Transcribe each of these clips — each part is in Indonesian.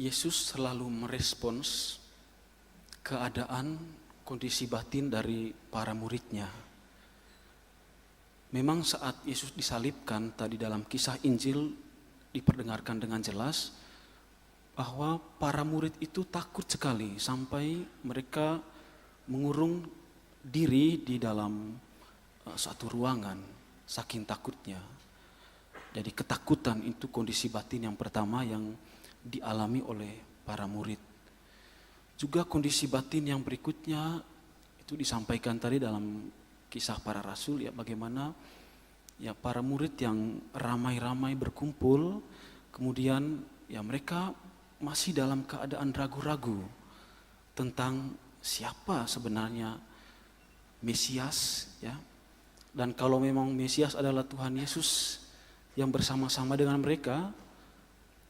Yesus selalu merespons keadaan, kondisi batin dari para muridnya. Memang saat Yesus disalibkan, tadi dalam kisah Injil diperdengarkan dengan jelas bahwa para murid itu takut sekali sampai mereka mengurung diri di dalam satu ruangan, saking takutnya. Jadi ketakutan itu kondisi batin yang pertama yang dialami oleh para murid. Juga kondisi batin yang berikutnya itu disampaikan tadi dalam kisah para rasul, ya, bagaimana ya para murid yang ramai-ramai berkumpul, kemudian ya mereka masih dalam keadaan ragu-ragu tentang siapa sebenarnya Mesias, ya. Dan kalau memang Mesias adalah Tuhan Yesus yang bersama-sama dengan mereka,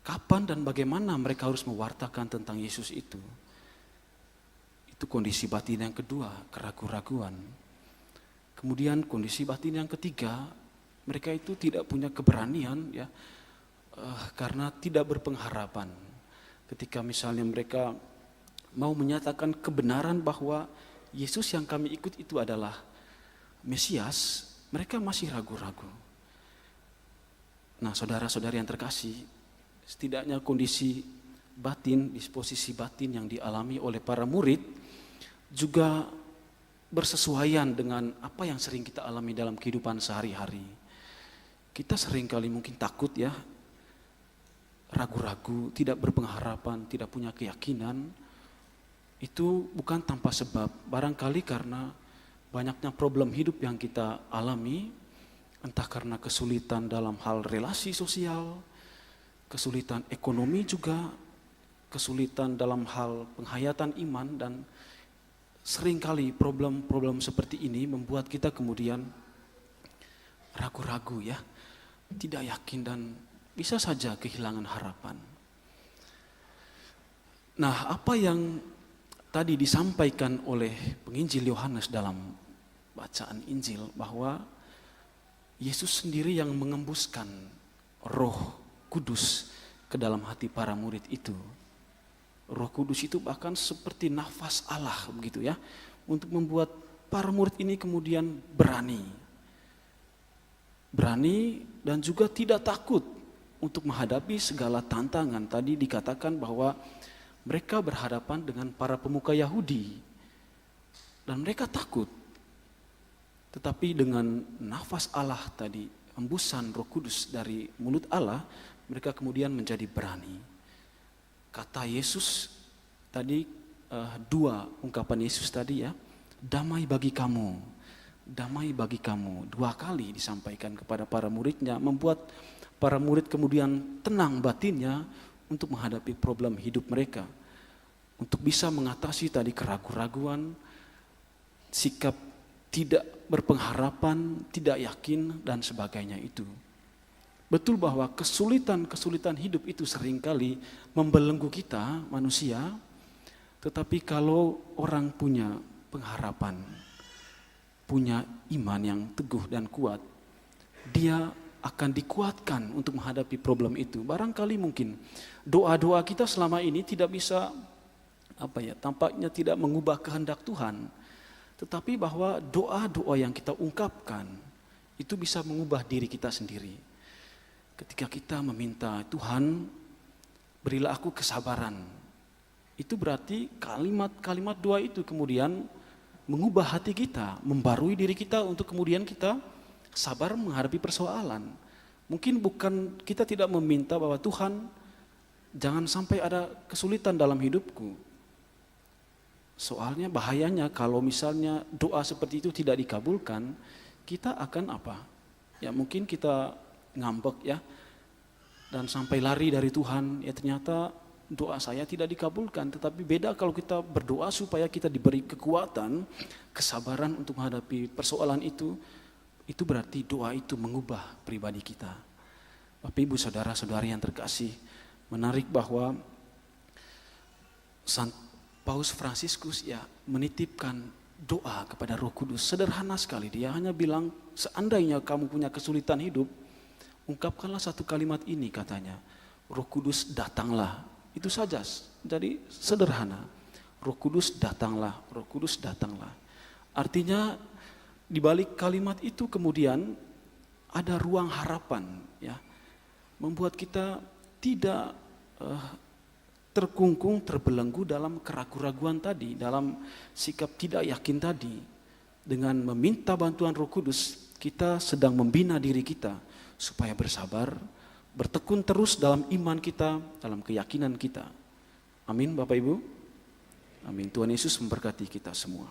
kapan dan bagaimana mereka harus mewartakan tentang Yesus itu? Itu kondisi batin yang kedua, keraguan-raguan. Kemudian kondisi batin yang ketiga, mereka itu tidak punya keberanian, ya, karena tidak berpengharapan. Ketika misalnya mereka mau menyatakan kebenaran bahwa Yesus yang kami ikut itu adalah Mesias, mereka masih ragu-ragu. Nah, saudara-saudari yang terkasih, setidaknya kondisi batin, disposisi batin yang dialami oleh para murid juga bersesuaian dengan apa yang sering kita alami dalam kehidupan sehari-hari. Kita seringkali mungkin takut, ya, ragu-ragu, tidak berpengharapan, tidak punya keyakinan. Itu bukan tanpa sebab, barangkali karena banyaknya problem hidup yang kita alami, entah karena kesulitan dalam hal relasi sosial, kesulitan ekonomi juga, kesulitan dalam hal penghayatan iman, dan seringkali problem-problem seperti ini membuat kita kemudian ragu-ragu, ya, tidak yakin dan bisa saja kehilangan harapan. Nah, apa yang tadi disampaikan oleh penginjil Yohanes dalam bacaan Injil, bahwa Yesus sendiri yang mengembuskan Roh Kudus ke dalam hati para murid itu. Roh Kudus itu bahkan seperti nafas Allah, begitu, ya, untuk membuat para murid ini kemudian berani dan juga tidak takut untuk menghadapi segala tantangan. Tadi dikatakan bahwa mereka berhadapan dengan para pemuka Yahudi dan mereka takut. Tetapi dengan nafas Allah tadi, hembusan Roh Kudus dari mulut Allah, mereka kemudian menjadi berani. Kata Yesus tadi, dua ungkapan Yesus tadi, ya, damai bagi kamu, damai bagi kamu, dua kali disampaikan kepada para muridnya, membuat para murid kemudian tenang batinnya untuk menghadapi problem hidup mereka, untuk bisa mengatasi tadi keraguan-raguan, sikap tidak berpengharapan, tidak yakin, dan sebagainya itu. Betul bahwa kesulitan-kesulitan hidup itu seringkali membelenggu kita manusia, tetapi kalau orang punya pengharapan, punya iman yang teguh dan kuat, dia akan dikuatkan untuk menghadapi problem itu. Barangkali mungkin doa-doa kita selama ini tidak bisa, tampaknya tidak mengubah kehendak Tuhan, tetapi bahwa doa-doa yang kita ungkapkan itu bisa mengubah diri kita sendiri. Ketika kita meminta, Tuhan berilah aku kesabaran, itu berarti kalimat-kalimat doa itu kemudian mengubah hati kita, membarui diri kita untuk kemudian kita sabar menghadapi persoalan. Mungkin bukan kita tidak meminta bahwa Tuhan jangan sampai ada kesulitan dalam hidupku. Soalnya bahayanya kalau misalnya doa seperti itu tidak dikabulkan, kita akan apa? Ya mungkin kita ngambek, ya, dan sampai lari dari Tuhan. Ya ternyata doa saya tidak dikabulkan. Tetapi beda kalau kita berdoa supaya kita diberi kekuatan, kesabaran untuk menghadapi persoalan itu berarti doa itu mengubah pribadi kita. Bapak Ibu saudara-saudari yang terkasih, menarik bahwa Paus Fransiskus, ya, menitipkan doa kepada Roh Kudus. Sederhana sekali, dia hanya bilang, seandainya kamu punya kesulitan hidup, ungkapkanlah satu kalimat ini, katanya, Roh Kudus datanglah Itu saja. Jadi sederhana. Roh Kudus datanglah, Roh Kudus datanglah. Artinya di balik kalimat itu kemudian ada ruang harapan, ya. Membuat kita tidak terkungkung, terbelenggu dalam keraguan-raguan tadi, dalam sikap tidak yakin tadi. Dengan meminta bantuan Roh Kudus, kita sedang membina diri kita supaya bersabar, bertekun terus dalam iman kita, dalam keyakinan kita. Amin Bapak Ibu. Amin. Tuhan Yesus memberkati kita semua.